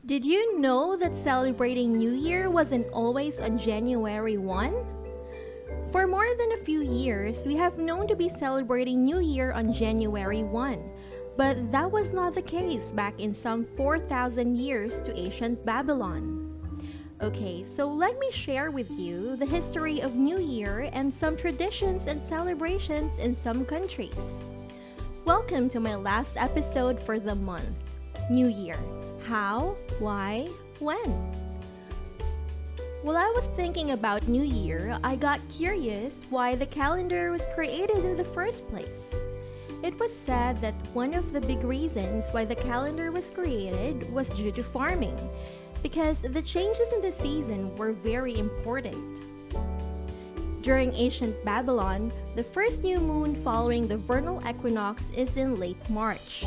Did you know that celebrating New Year wasn't always on January 1? For more than a few years, we have known to be celebrating New Year on January 1. But that was not the case back in some 4,000 years to ancient Babylon. Okay, so let me share with you the history of New Year and some traditions and celebrations in some countries. Welcome to my last episode for the month, New Year. How, why, when? While I was thinking about New Year, I got curious why the calendar was created in the first place. It was said that one of the big reasons why the calendar was created was due to farming, because the changes in the season were very important. During ancient Babylon, the first new moon following the vernal equinox is in late March.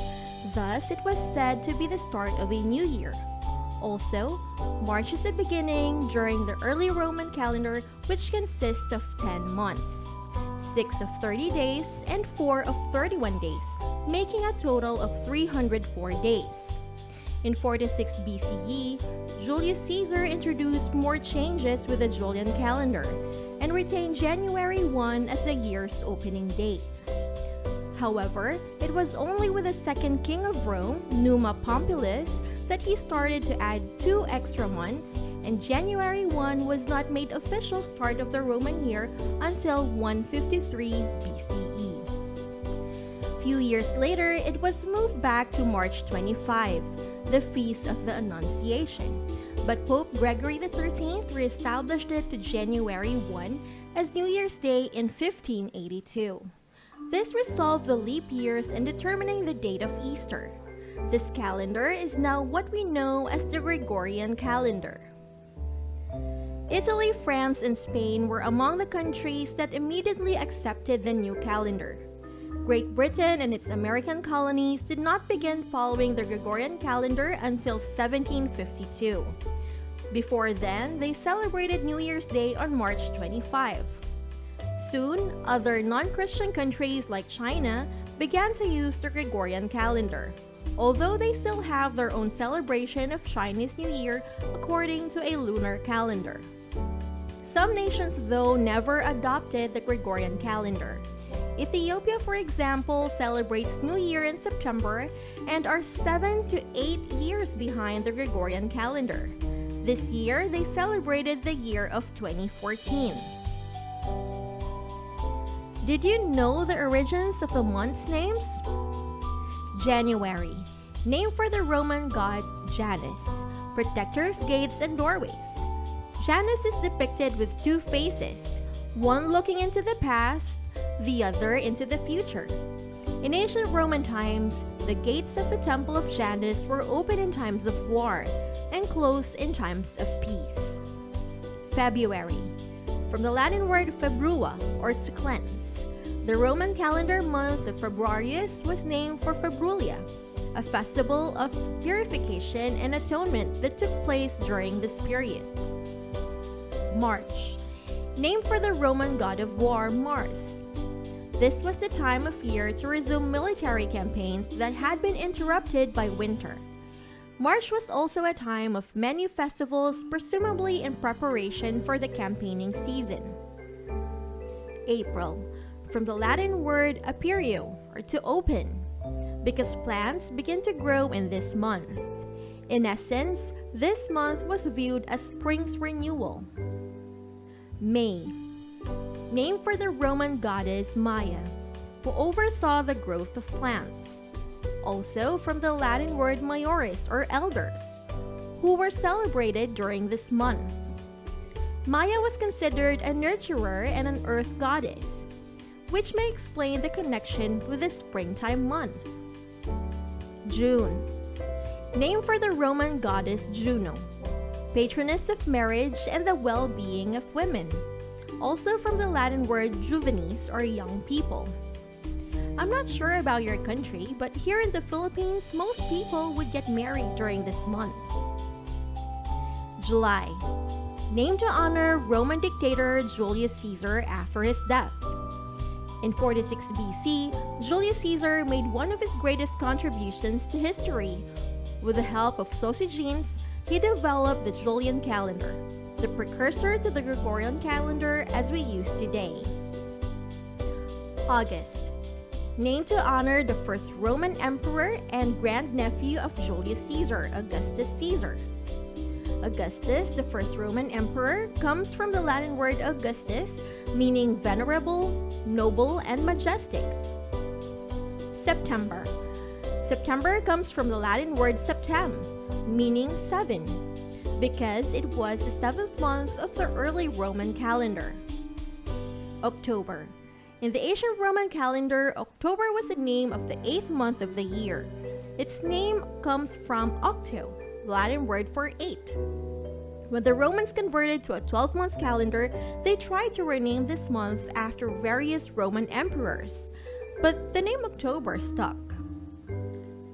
Thus, it was said to be the start of a new year. Also, March is the beginning during the early Roman calendar, which consists of 10 months, 6 of 30 days and 4 of 31 days, making a total of 304 days. In 46 BCE, Julius Caesar introduced more changes with the Julian calendar and retained January 1 as the year's opening date. However, it was only with the second king of Rome, Numa Pompilius, that he started to add 2 extra months, and January 1 was not made official start of the Roman year until 153 BCE. Few years later, it was moved back to March 25, the Feast of the Annunciation, but Pope Gregory XIII reestablished it to January 1 as New Year's Day in 1582. This resolved the leap years in determining the date of Easter. This calendar is now what we know as the Gregorian calendar. Italy, France, and Spain were among the countries that immediately accepted the new calendar. Great Britain and its American colonies did not begin following the Gregorian calendar until 1752. Before then, they celebrated New Year's Day on March 25. Soon, other non-Christian countries like China began to use the Gregorian calendar, although they still have their own celebration of Chinese New Year according to a lunar calendar. Some nations, though, never adopted the Gregorian calendar. Ethiopia, for example, celebrates New Year in September and are 7 to 8 years behind the Gregorian calendar. This year, they celebrated the year of 2014. Did you know the origins of the month's names? January, named for the Roman god Janus, protector of gates and doorways. Janus is depicted with 2 faces, one looking into the past, the other into the future. In ancient Roman times, the gates of the Temple of Janus were open in times of war and closed in times of peace. February, from the Latin word februa, or to cleanse. The Roman calendar month of Februarius was named for Februlia, a festival of purification and atonement that took place during this period. March, named for the Roman god of war Mars. This was the time of year to resume military campaigns that had been interrupted by winter. March was also a time of many festivals, presumably in preparation for the campaigning season. April, from the Latin word aperio, or to open, because plants begin to grow in this month. In essence, this month was viewed as spring's renewal. May, named for the Roman goddess Maya, who oversaw the growth of plants. Also from the Latin word maioris, or elders, who were celebrated during this month. Maya was considered a nurturer and an earth goddess, which may explain the connection with the springtime month. June, named for the Roman goddess Juno, patroness of marriage and the well-being of women, also from the Latin word juvenis, or young people. I'm not sure about your country, but here in the Philippines, most people would get married during this month. July, named to honor Roman dictator Julius Caesar after his death. In 46 BC, Julius Caesar made one of his greatest contributions to history With the help of Sosigenes, he developed the Julian calendar, the precursor to the Gregorian calendar as we use today. August, named to honor the first Roman emperor and grandnephew of Julius Caesar, Augustus Caesar. Augustus, the first Roman emperor, comes from the Latin word Augustus, meaning venerable, noble, and majestic. September. September comes from the Latin word septem, meaning 7, because it was the 7th month of the early Roman calendar. October. In the ancient Roman calendar, October was the name of the 8th month of the year. Its name comes from octo, Latin word for 8. When the Romans converted to a 12-month calendar, they tried to rename this month after various Roman emperors, but the name October stuck.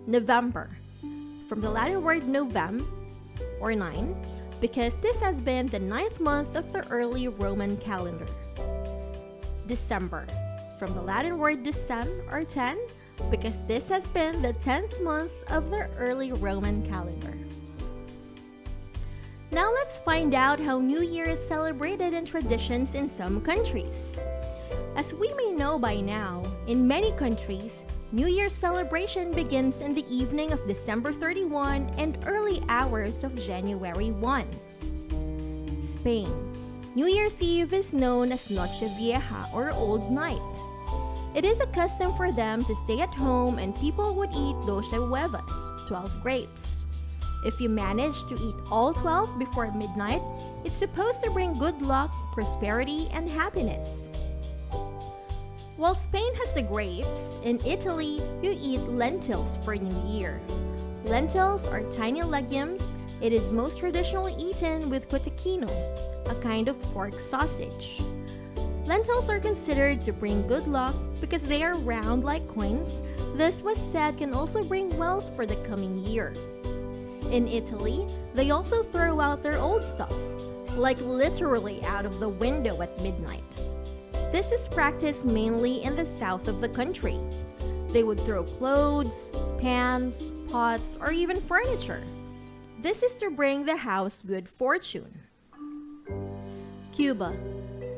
November, from the Latin word novem, or 9, because this has been the 9th month of the early Roman calendar. December, from the Latin word decem, or 10, because this has been the 10th month of the early Roman calendar. Now let's find out how New Year is celebrated in traditions in some countries. As we may know by now, in many countries, New Year's celebration begins in the evening of December 31 and early hours of January 1. Spain. New Year's Eve is known as Noche Vieja or Old Night. It is a custom for them to stay at home and people would eat 12 huevas, 12 grapes. If you manage to eat all 12 before midnight, it's supposed to bring good luck, prosperity, and happiness. While Spain has the grapes, in Italy, you eat lentils for New Year. Lentils are tiny legumes. It is most traditionally eaten with cotechino, a kind of pork sausage. Lentils are considered to bring good luck because they are round like coins. This was said can also bring wealth for the coming year. In Italy, they also throw out their old stuff, like literally out of the window at midnight. This is practiced mainly in the south of the country. They would throw clothes, pans, pots, or even furniture. This is to bring the house good fortune. Cuba.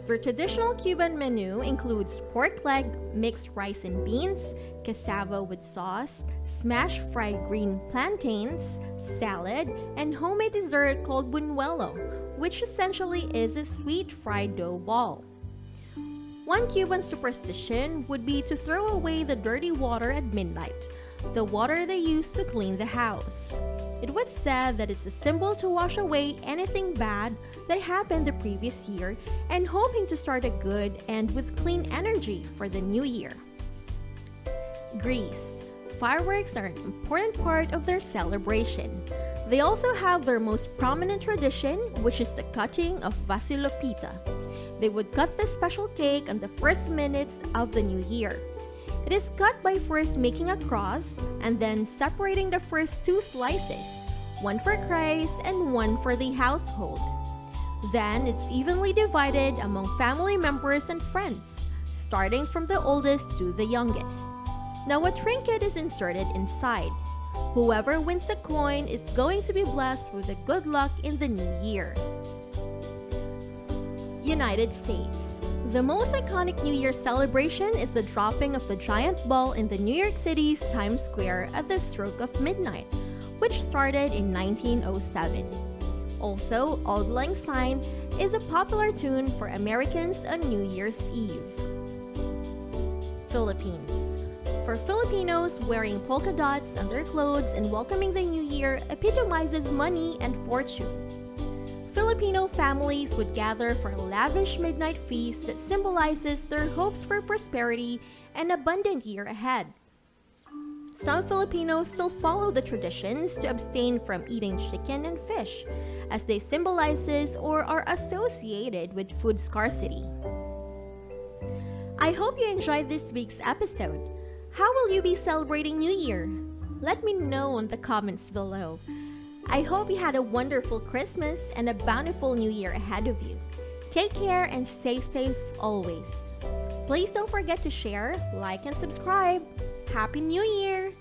Their traditional Cuban menu includes pork leg, mixed rice and beans, cassava with sauce, smashed fried green plantains, salad, and homemade dessert called buñuelo, which essentially is a sweet fried dough ball. One Cuban superstition would be to throw away the dirty water at midnight, the water they use to clean the house. It was said that it's a symbol to wash away anything bad that happened the previous year and hoping to start a good and with clean energy for the new year. Greece. Fireworks are an important part of their celebration. They also have their most prominent tradition, which is the cutting of Vasilopita. They would cut the special cake on the first minutes of the new year. It is cut by first making a cross and then separating the first 2 slices, one for Christ and one for the household. Then it's evenly divided among family members and friends, starting from the oldest to the youngest. Now a trinket is inserted inside. Whoever wins the coin is going to be blessed with a good luck in the new year. United States. The most iconic New Year celebration is the dropping of the giant ball in the New York City's Times Square at the stroke of midnight, which started in 1907. Also, Auld Lang Syne is a popular tune for Americans on New Year's Eve. Philippines. For Filipinos, wearing polka dots on their clothes and welcoming the new year epitomizes money and fortune. Filipino families would gather for a lavish midnight feast that symbolizes their hopes for prosperity and abundant year ahead. Some Filipinos still follow the traditions to abstain from eating chicken and fish, as they symbolizes or are associated with food scarcity. I hope you enjoyed this week's episode. How will you be celebrating New Year? Let me know in the comments below. I hope you had a wonderful Christmas and a bountiful New Year ahead of you. Take care and stay safe always. Please don't forget to share, like, and subscribe. Happy New Year!